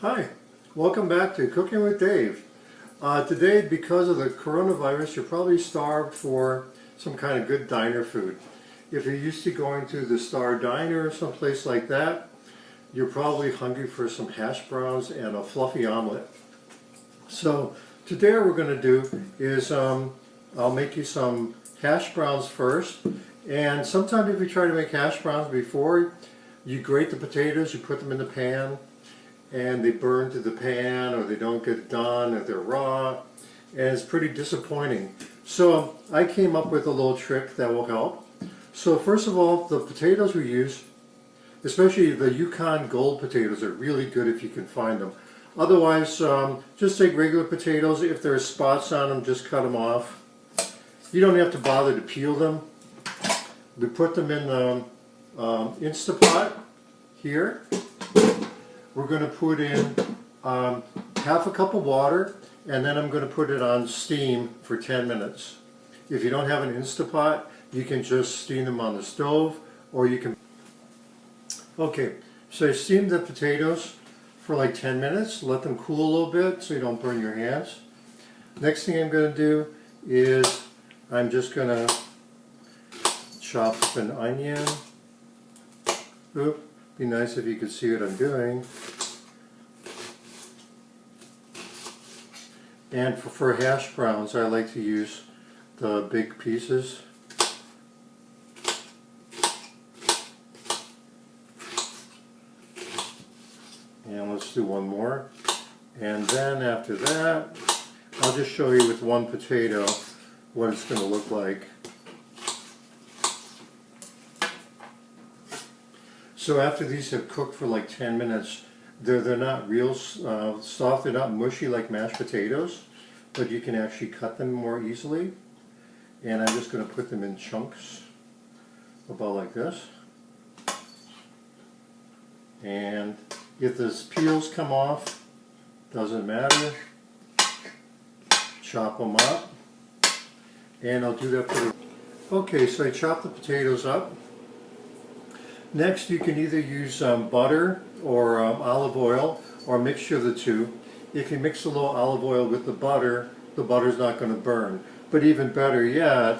Hi, welcome back to Cooking with Dave. Today, because of the coronavirus, you're probably starved for some kind of good diner food. If you're used to going to the Star Diner or someplace like that, you're probably hungry for some hash browns and a fluffy omelet. So today what we're going to do is I'll make you some hash browns first. And sometimes if you try to make hash browns before, you grate the potatoes, you put them in the pan, and they burn to the pan, or they don't get done, or they're raw, and it's pretty disappointing. So I came up with a little trick that will help. So first of all, the potatoes we use, especially the Yukon Gold potatoes, are really good if you can find them. Otherwise, just take regular potatoes. If there are spots on them, just cut them off. You don't have to bother to peel them. We put them in the Instapot here. We're going to put in half a cup of water, and then I'm going to put it on steam for 10 minutes. If you don't have an Instapot, you can just steam them on the stove, or you can... Okay, so I steamed the potatoes for like 10 minutes. Let them cool a little bit so you don't burn your hands. Next thing I'm going to do is I'm just going to chop up an onion. Oop. Be nice if you could see what I'm doing. And for hash browns, I like to use the big pieces. And let's do one more. And then after that, I'll just show you with one potato what it's going to look like. So after these have cooked for like 10 minutes, they're not real soft, they're not mushy like mashed potatoes, but you can actually cut them more easily. And I'm just going to put them in chunks, about like this. And if the peels come off, doesn't matter, chop them up. And I'll do that for the... Okay, so I chopped the potatoes up. Next, you can either use butter or olive oil, or a mixture of the two. If you mix a little olive oil with the butter's not going to burn. But even better yet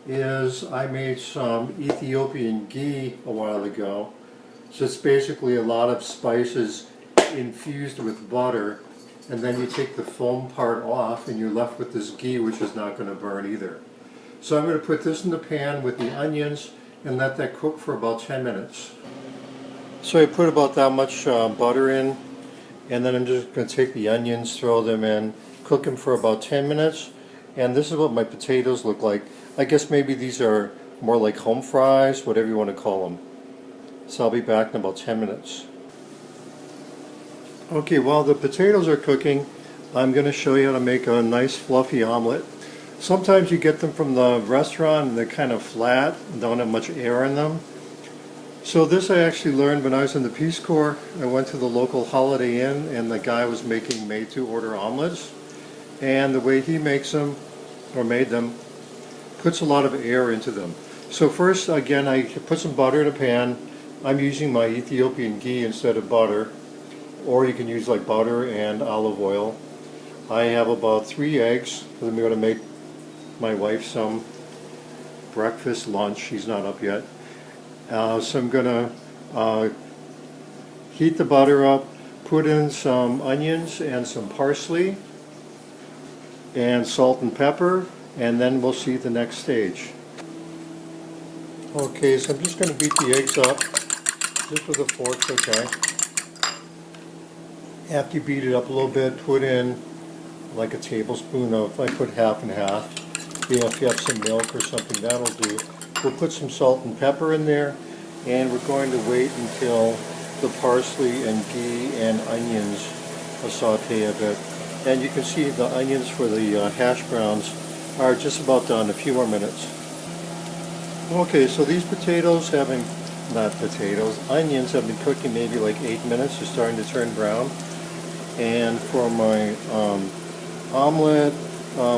is I made some Ethiopian ghee a while ago. So it's basically a lot of spices infused with butter, and then you take the foam part off and you're left with this ghee, which is not going to burn either. So I'm going to put this in the pan with the onions and let that cook for about 10 minutes. So I put about that much butter in, and then I'm just going to take the onions, throw them in, cook them for about 10 minutes, and this is what my potatoes look like. I guess maybe these are more like home fries, whatever you want to call them. So I'll be back in about 10 minutes. Okay, while the potatoes are cooking, I'm going to show you how to make a nice fluffy omelet. Sometimes you get them from the restaurant and they're kind of flat and don't have much air in them. So this I actually learned when I was in the Peace Corps. I went to the local Holiday Inn and the guy was making made-to-order omelets. And the way he makes them, or made them, puts a lot of air into them. So first, again, I put some butter in a pan. I'm using my Ethiopian ghee instead of butter. Or you can use like butter and olive oil. I have about 3 eggs. I'm going to make my wife some breakfast, lunch. She's not up yet. So I'm going to heat the butter up, put in some onions and some parsley and salt and pepper, and then we'll see the next stage. Okay, so I'm just going to beat the eggs up, just with a fork, okay. After you beat it up a little bit, put in like a tablespoon of, I put half and half. If you have some milk or something, that'll do. We'll put some salt and pepper in there, and we're going to wait until the parsley and ghee and onions saute a bit. And you can see the onions for the hash browns are just about done, a few more minutes. Okay, so these potatoes onions have been cooking maybe like 8 minutes. They're starting to turn brown. And for my omelet,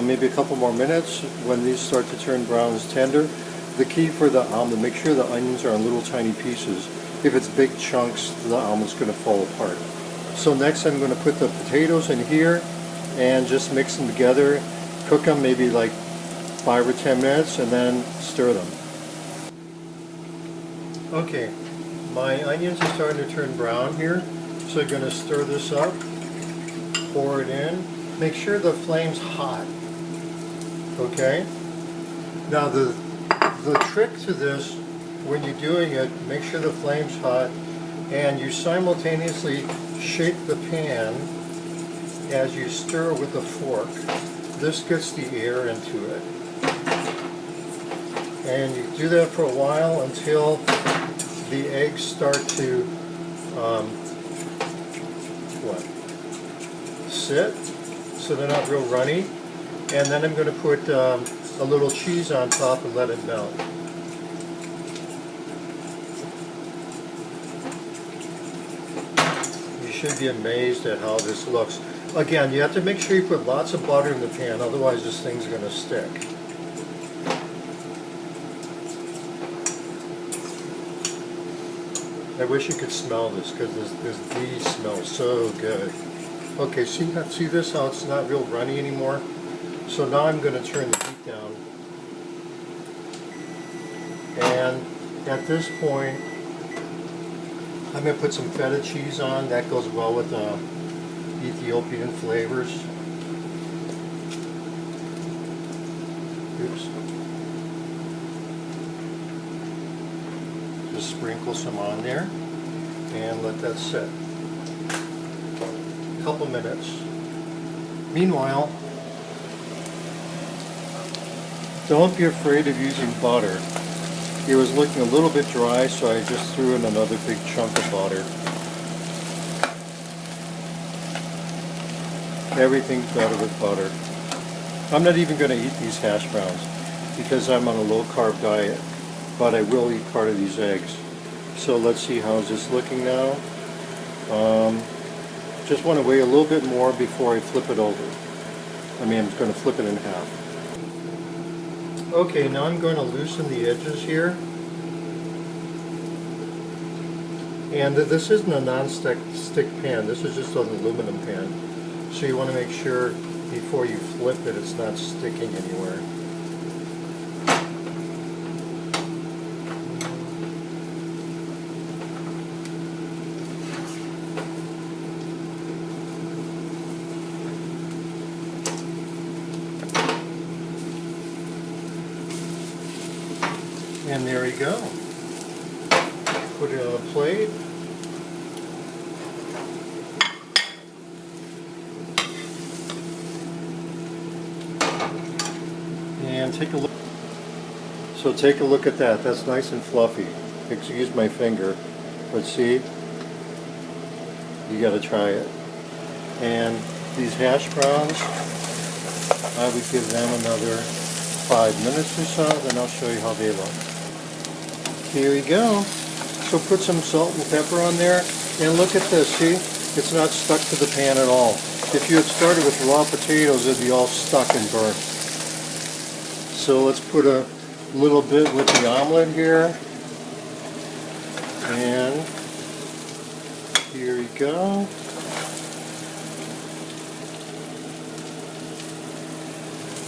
maybe a couple more minutes. When these start to turn brown and tender, the key for the omelet, make sure the onions are in little tiny pieces. If it's big chunks, the omelet's going to fall apart. So next I'm going to put the potatoes in here and just mix them together, cook them maybe like 5 or 10 minutes, and then stir them. Okay, my onions are starting to turn brown here, so I'm going to stir this up, pour it in, make sure the flame's hot. Okay? Now the trick to this, when you're doing it, make sure the flame's hot and you simultaneously shake the pan as you stir with a fork. This gets the air into it. And you do that for a while until the eggs start to sit, so they're not real runny. And then I'm going to put a little cheese on top and let it melt. You should be amazed at how this looks. Again, you have to make sure you put lots of butter in the pan, otherwise this thing's going to stick. I wish you could smell this, because this bee smells so good. Okay, see this, how it's not real runny anymore? So now I'm going to turn the heat down. And at this point, I'm going to put some feta cheese on. That goes well with Ethiopian flavors. Oops. Just sprinkle some on there and let that sit. A couple minutes. Meanwhile, don't be afraid of using butter. It was looking a little bit dry, so I just threw in another big chunk of butter. Everything's better with butter. I'm not even going to eat these hash browns because I'm on a low-carb diet, but I will eat part of these eggs. So let's see, how's this looking now? Just want to wait a little bit more before I flip it over. I'm going to flip it in half. Okay, now I'm going to loosen the edges here. And this isn't a non-stick pan, this is just an aluminum pan. So you want to make sure before you flip it, it's not sticking anywhere. And there you go. Put it on a plate. And take a look. So take a look at that. That's nice and fluffy. Excuse my finger, but see, you got to try it. And these hash browns, I would give them another 5 minutes or so, then I'll show you how they look. Here we go. So put some salt and pepper on there, and look at this, see? It's not stuck to the pan at all. If you had started with raw potatoes, it'd be all stuck and burnt. So let's put a little bit with the omelette here. And here we go.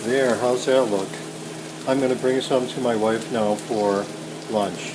There, how's that look? I'm going to bring some to my wife now for lunch.